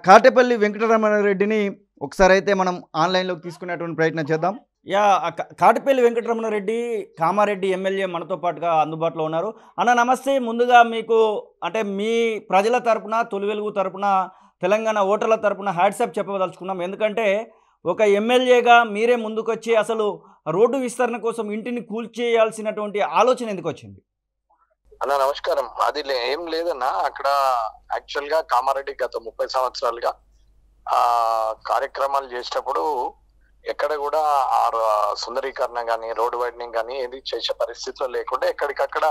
కాటేపల్లి వెంకటరమణారెడ్డిని ఒకసారి అయితే మనం ఆన్లైన్లోకి తీసుకునేటువంటి ప్రయత్నం చేద్దాం. కాటేపల్లి వెంకటరమణారెడ్డి కామారెడ్డి ఎమ్మెల్యే మనతో పాటుగా అందుబాటులో ఉన్నారు. అన్న నమస్తే. ముందుగా మీకు అంటే మీ ప్రజల తరపున తొలి వెలుగు తరపున తెలంగాణ ఓటర్ల తరపున హ్యాట్సాప్ చెప్పదలుచుకున్నాం. ఎందుకంటే ఒక ఎమ్మెల్యేగా మీరే ముందుకొచ్చి అసలు రోడ్డు విస్తరణ కోసం ఇంటిని కూల్చేయాల్సినటువంటి ఆలోచన ఎందుకు వచ్చింది? అన్న నమస్కారం. అది ఏం లేదన్నా, అక్కడ యాక్చువల్ గా కామారెడ్డి గత 30 సంవత్సరాలుగా కార్యక్రమాలు చేసేటప్పుడు ఎక్కడ కూడా సుందరీకరణ గానీ రోడ్ వైడనింగ్ గానీ ఏది చేసే పరిస్థితిలో లేకుండా ఎక్కడికక్కడ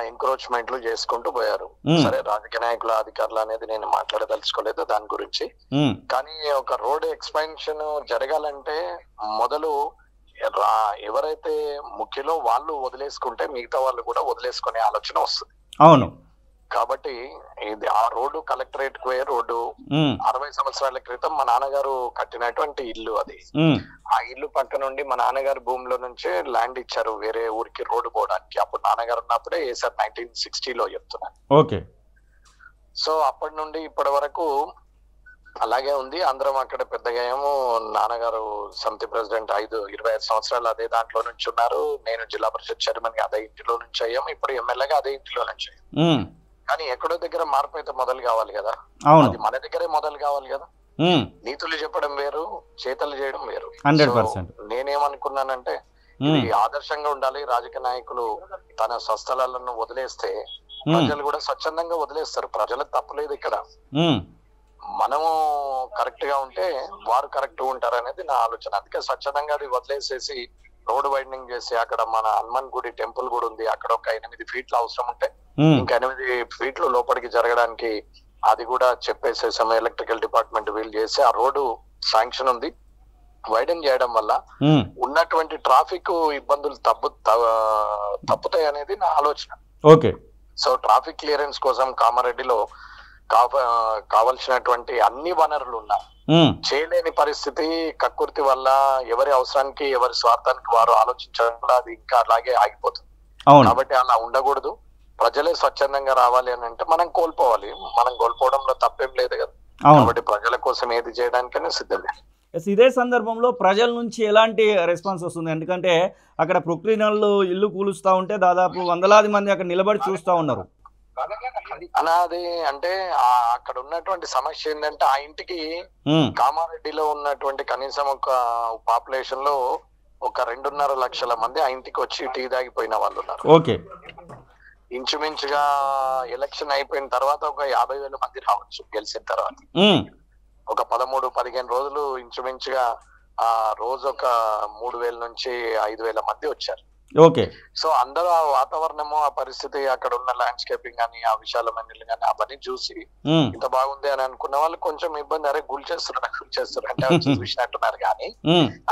ఎంక్రోచ్మెంట్లు చేసుకుంటూ పోయారు. సరే, రాజకీయ నాయకుల అధికారులు అనేది నేను మాట్లాడదలుచుకోలేదు దాని గురించి. కానీ ఒక రోడ్ ఎక్స్పాన్షన్ జరగాలంటే మొదలు ఎవరైతే ముఖ్యలో వాళ్ళు వదిలేసుకుంటే మిగతా వాళ్ళు కూడా వదిలేసుకునే ఆలోచన వస్తుంది. అవును. కాబట్టి ఇది ఆ రోడ్డు కలెక్టరేట్ కు పోయే రోడ్డు 60 సంవత్సరాల క్రితం మా నాన్నగారు కట్టినటువంటి ఇల్లు. అది ఆ ఇల్లు పక్క నుండి మా నాన్నగారు భూమిలో నుంచే ల్యాండ్ ఇచ్చారు వేరే ఊరికి రోడ్డు పోవడానికి. అప్పుడు నాన్నగారు ఉన్నప్పుడే వేసారు, 1960లో చెప్తున్నాను. ఓకే. సో అప్పటి నుండి ఇప్పటి వరకు అలాగే ఉంది. అందరం అక్కడ పెద్దగా ఏమో నాన్నగారు సమితి ప్రెసిడెంట్ 25 సంవత్సరాలు అదే దాంట్లో నుంచి ఉన్నారు. నేను జిల్లా పరిషత్ చైర్మన్ గా అదే ఇంటిలో నుంచి అయ్యాము, ఇప్పుడు ఎమ్మెల్యేగా అదే ఇంటిలో నుంచి. కానీ ఎక్కడో దగ్గర మార్పు అయితే మొదలు కావాలి కదా, అది మన దగ్గరే మొదలు కావాలి కదా. నీతులు చెప్పడం వేరు, చేతలు చేయడం వేరు. నేనేమనుకున్నానంటే ఇది ఆదర్శంగా ఉండాలి. రాజకీయ నాయకులు తన స్వస్థలాలను వదిలేస్తే ప్రజలు కూడా స్వచ్ఛందంగా వదిలేస్తారు. ప్రజలకు తప్పులేదు ఇక్కడ. మనము కరెక్ట్ గా ఉంటే వారు కరెక్ట్ ఉంటారు అనేది నా ఆలోచన. అందుకే స్వచ్ఛందంగా అది వదిలేసేసి రోడ్ వైడనింగ్ చేసి అక్కడ మన హనుమాన్ గుడి టెంపుల్ కూడా ఉంది, అక్కడ ఒక 8 ఫీట్లు అవసరం ఉంటే ఇంకా 8 ఫీట్లు లోపలికి జరగడానికి అది కూడా చెప్పేసేసాము. ఎలక్ట్రికల్ డిపార్ట్మెంట్ వీలు చేసి ఆ రోడ్డు శాంక్షన్ ఉంది. వైడన్ చేయడం వల్ల ఉన్నటువంటి ట్రాఫిక్ ఇబ్బందులు తప్పుతాయి అనేది నా ఆలోచన. ఓకే. సో ట్రాఫిక్ క్లియరెన్స్ కోసం కామారెడ్డిలో కావలసినటువంటి అన్ని వనరులు ఉన్నా చేయలేని పరిస్థితి కక్కుర్తి వల్ల ఎవరి అవసరానికి ఎవరి స్వార్థానికి వారు ఆలోచించడం వల్ల అది ఇంకా అలాగే ఆగిపోతుంది. కాబట్టి అలా ఉండకూడదు. ప్రజలే స్వచ్ఛందంగా రావాలి అని అంటే మనం కోల్పోవాలి. మనం కోల్పోవడంలో తప్పేం లేదు కదా. కాబట్టి ప్రజల కోసం ఏది చేయడానికైనా సిద్ధమే. ఇదే సందర్భంలో ప్రజల నుంచి ఎలాంటి రెస్పాన్స్ వస్తుంది? ఎందుకంటే అక్కడ ప్రొక్లీనర్లు ఇల్లు కూలుస్తా ఉంటే దాదాపు వందలాది మంది అక్కడ నిలబడి చూస్తా ఉన్నారు. అది అంటే అక్కడ ఉన్నటువంటి సమస్య ఏంటంటే ఆ ఇంటికి కామారెడ్డిలో ఉన్నటువంటి కనీసం ఒక పాపులేషన్ లో ఒక 2.5 లక్షల మంది ఆ ఇంటికి వచ్చి టీ తాగిపోయిన వాళ్ళు ఉన్నారు. ఓకే. ఇంచుమించుగా ఎలక్షన్ అయిపోయిన తర్వాత ఒక 50,000 మంది రావచ్చు గెలిచిన తర్వాత. ఒక 13-15 రోజులు ఇంచుమించుగా రోజు ఒక 3,000 నుంచి 5,000 మంది వచ్చారు. ఓకే. సో అందరూ ఆ వాతావరణము, ఆ పరిస్థితి, అక్కడ ఉన్న ల్యాండ్స్కేపింగ్ కానీ ఆ విశాలమైన ఇల్లు కానీ అవన్నీ చూసి ఇంత బాగుంది అని అనుకున్న వాళ్ళు కొంచెం ఇబ్బంది, అరే గుల్ చేస్తున్నారు అంటే చూసినట్టున్నారు. కానీ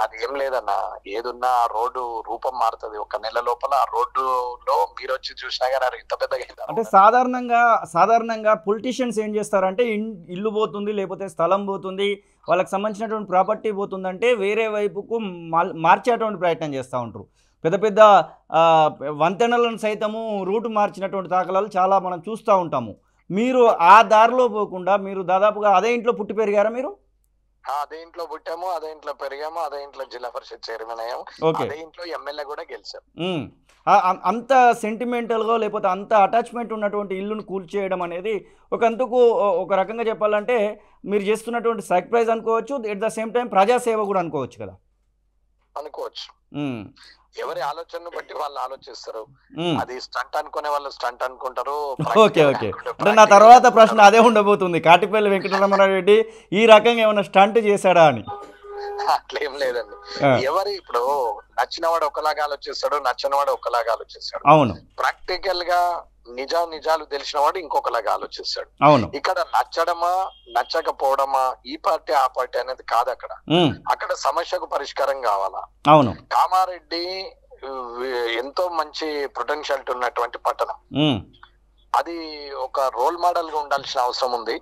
అది ఏం లేదన్న, ఏదున్నా ఆ రోడ్డు రూపం మారుతుంది. ఒక నెల లోపల ఆ రోడ్డులో మీరు వచ్చి చూసినా కానీ అరే ఇంత పెద్దగా. అంటే సాధారణంగా పొలిటీషియన్స్ ఏం చేస్తారంటే ఇల్లు పోతుంది, లేకపోతే స్థలం పోతుంది, వాళ్ళకి సంబంధించినటువంటి ప్రాపర్టీ పోతుందంటే వేరే వైపుకు మార్చేటువంటి ప్రయత్నం చేస్తూ ఉంటారు. పెద్ద వంతెనలను సైతము రూటు మార్చినటువంటి దాఖలాలు చాలా మనం చూస్తూ ఉంటాము. మీరు ఆ దారిలో పోకుండా మీరు దాదాపుగా అదే ఇంట్లో పుట్టి పెరిగారా? మీరు అదే ఇంట్లో పుట్టాము, అదే ఇంట్లో పెరిగాము, అదే ఇంట్లో జిల్లా పరిషత్ చైర్మన్ అయ్యాము, అదే ఇంట్లో ఎమ్మెల్యే కూడా గెలిచాం. అంత సెంటిమెంటల్గా లేకపోతే అంత అటాచ్మెంట్ ఉన్నటువంటి ఇల్లును కూల్చేయడం అనేది ఒక రకంగా చెప్పాలంటే మీరు చేస్తున్నటువంటి సర్ప్రైజ్ అనుకోవచ్చు, ఎట్ ద సేమ్ టైం ప్రజాసేవ కూడా అనుకోవచ్చు కదా. అనుకోవచ్చు. ఎవరి ఆలోచనను బట్టి వాళ్ళు ఆలోచిస్తారు. అది స్టంట్ అనుకునే వాళ్ళు స్టంట్ అనుకుంటారు. ఓకే. అంటే నా తర్వాత ప్రశ్న అదే ఉండబోతుంది, కాటేపల్లి వెంకటరమణారెడ్డి ఈ రకంగా ఏమైనా స్టంట్ చేశాడా అని. అట్లేం లేదండి. ఎవరు ఇప్పుడు నచ్చినవాడు ఒకలాగా ఆలోచిస్తాడు, నచ్చినవాడు ఒకలాగా ఆలోచిస్తాడు. అవును. ప్రాక్టికల్ గా నిజాలు తెలిసిన వాడు ఇంకొకలాగా ఆలోచిస్తాడు. అవును. ఇక్కడ నచ్చడమా నచ్చకపోవడమా ఈ పార్టీ ఆ పార్టీ అనేది కాదు. అక్కడ సమస్యకు పరిష్కారం కావాలా. అవును. కామారెడ్డి ఎంతో మంచి పొటెన్షియాలిటీ ఉన్నటువంటి పట్టణం. అది ఒక రోల్ మోడల్ గా ఉండాల్సిన అవసరం ఉంది.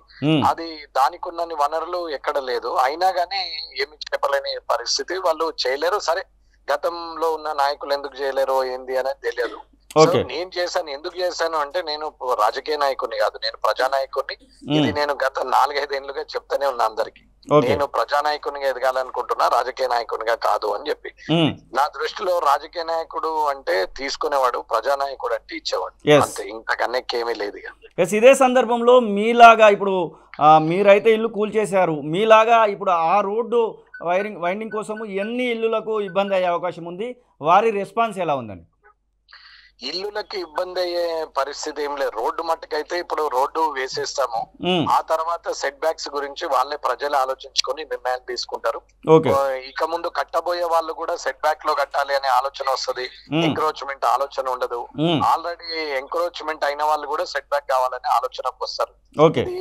అది దానికి ఉన్న వనరులు ఎక్కడ లేదు. అయినా గానీ ఏమి చెప్పలేని పరిస్థితి, వాళ్ళు చేయలేరు. సరే, గతంలో ఉన్న నాయకులు ఎందుకు చేయలేరు ఏంది అనేది తెలియదు. ఓకే. నేను చేశాను, ఎందుకు చేశాను అంటే నేను రాజకీయ నాయకుడిని కాదు, నేను ప్రజానాయకుడిని. ఇది నేను గత 4-5 ఏళ్ళుగా చెప్తానే ఉన్నా అందరికి, ఓకే. నేను ప్రజానాయకునిగా ఎదగాలనుకుంటున్నా, రాజకీయ నాయకునిగా కాదు అని చెప్పి. నా దృష్టిలో రాజకీయ నాయకుడు అంటే తీసుకునేవాడు, ప్రజానాయకుడు అంటే ఇచ్చేవాడు, అంతే, ఇంతకన్నా ఏమీ లేదు. ఇదే సందర్భంలో మీలాగా ఇప్పుడు మీరైతే ఇల్లు కూల్చేశారు, మీలాగా ఇప్పుడు ఆ రోడ్డు వైండింగ్ కోసము ఎన్ని ఇల్లులకు ఇబ్బంది అయ్యే అవకాశం ఉంది, వారి రెస్పాన్స్ ఎలా ఉందండి? ఇల్లులకి ఇబ్బంది అయ్యే పరిస్థితి ఏం లేదు. రోడ్డు మట్టుకైతే ఇప్పుడు రోడ్డు వేసేస్తాము, ఆ తర్వాత సెట్ బ్యాక్స్ గురించి వాళ్ళే ప్రజలు ఆలోచించుకొని నిర్ణయాలు తీసుకుంటారు. ఇక ముందు కట్టబోయే వాళ్ళు కూడా సెట్ బ్యాక్ లో కట్టాలి అనే ఆలోచన వస్తుంది, ఎంక్రోచ్మెంట్ ఆలోచన ఉండదు. ఆల్రెడీ ఎంక్రోచ్మెంట్ అయిన వాళ్ళు కూడా సెట్ బ్యాక్ కావాలనే ఆలోచనకు వస్తారు. ఇది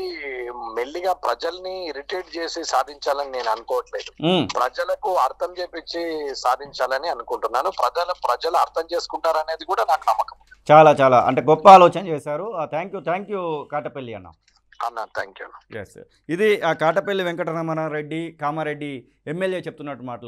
మెల్లిగా ప్రజల్ని ఇరిటేట్ చేసి సాధించాలని నేను అనుకోవట్లేదు, ప్రజలకు అర్థం చేపించి సాధించాలని అనుకుంటున్నాను. ప్రజలు అర్థం చేసుకుంటారనేది కూడా నాకు నమ్మకం. చాలా చాలా అంటే గొప్ప ఆలోచన చేశారు. థ్యాంక్ యూ కాటపల్లి అన్న. Thank you. ఇది కాటపల్లి వెంకటరమణారెడ్డి కామారెడ్డి ఎమ్మెల్యే చెప్తున్నట్టు మాటలు.